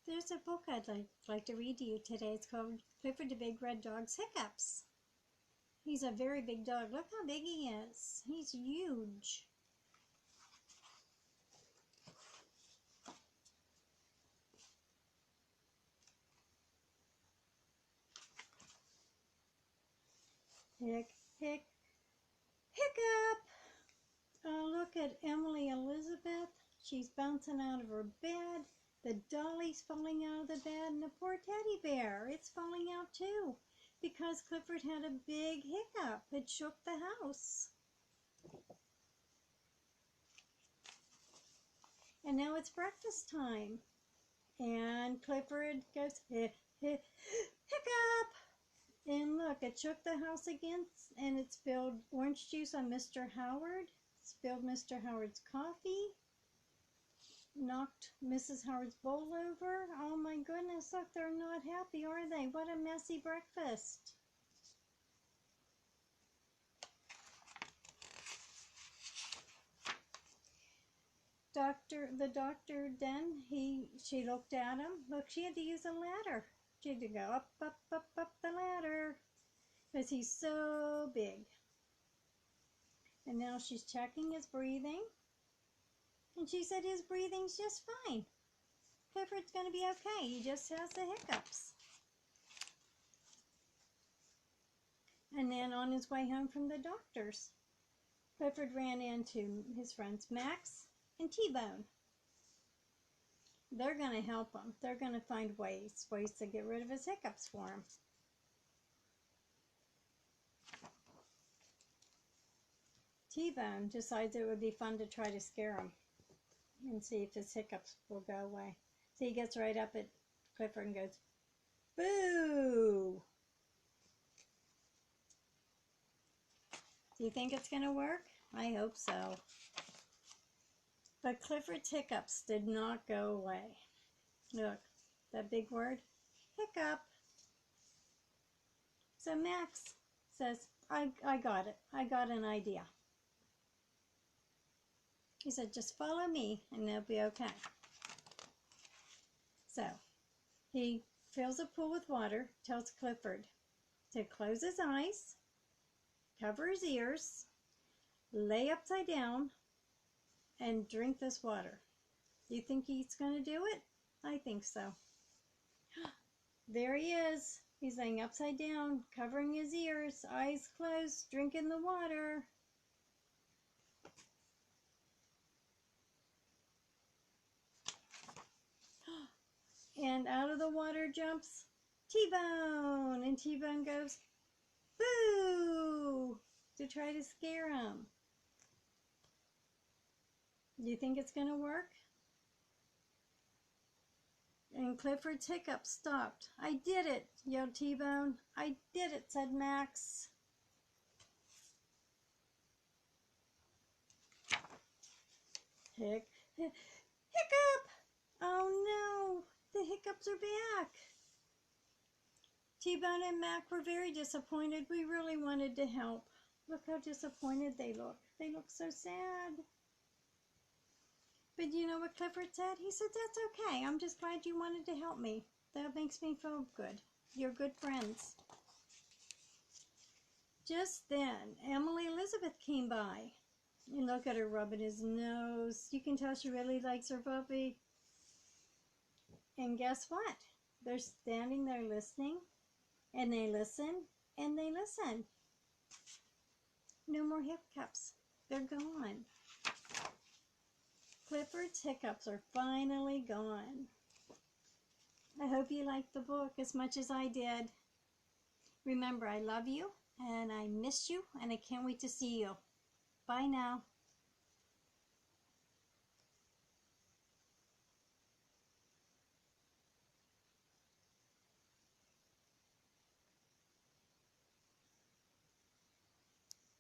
There's a book I'd like to read to you today. It's called Clifford the Big Red Dog's Hiccups. He's a very big dog. Look how big he is. He's huge. Hiccup. Oh, look at Emily Elizabeth. She's bouncing out of her bed. The dolly's falling out of the bed, and the poor teddy bear, it's falling out too, because Clifford had a big hiccup. It shook the house. And now it's breakfast time. And Clifford goes, hiccup! And look, it shook the house again, and it spilled orange juice on Mr. Howard, spilled Mr. Howard's coffee, knocked Mrs. Howard's bowl over. Oh my goodness, look, they're not happy, are they? What a messy breakfast. The doctor then, she looked at him. Look, she had to use a ladder. She had to go up the ladder because he's so big. And now she's checking his breathing. And she said his breathing's just fine. Clifford's going to be okay. He just has the hiccups. And then on his way home from the doctor's, Clifford ran into his friends Max and T-Bone. They're going to help him. They're going to find ways to get rid of his hiccups for him. T-Bone decides it would be fun to try to scare him and see if his hiccups will go away. So he gets right up at Clifford and goes, "Boo!" Do you think it's going to work? I hope so. But Clifford's hiccups did not go away. Look, that big word, hiccup. So Max says, I got it. I got an idea. He said, just follow me and they'll be okay. So he fills a pool with water, tells Clifford to close his eyes, cover his ears, lay upside down, and drink this water. Do you think he's going to do it? I think so. There he is. He's laying upside down, covering his ears, eyes closed, drinking the water. And out of the water jumps T-Bone. And T-Bone goes, "Boo!" to try to scare him. Do you think it's going to work? And Clifford's hiccup stopped. "I did it," yelled T-Bone. "I did it," said Max. Hiccup! Oh no, the hiccups are back. T-Bone and Mac were very disappointed. We really wanted to help. Look how disappointed they look. They look so sad. But you know what Clifford said? He said, "That's okay. I'm just glad you wanted to help me. That makes me feel good. You're good friends." Just then, Emily Elizabeth came by. And look at her rubbing his nose. You can tell she really likes her puppy. And guess what? They're standing there listening. And they listen. And they listen. No more hiccups. They're gone. Clifford's hiccups are finally gone. I hope you liked the book as much as I did. Remember, I love you, and I miss you, and I can't wait to see you. Bye now.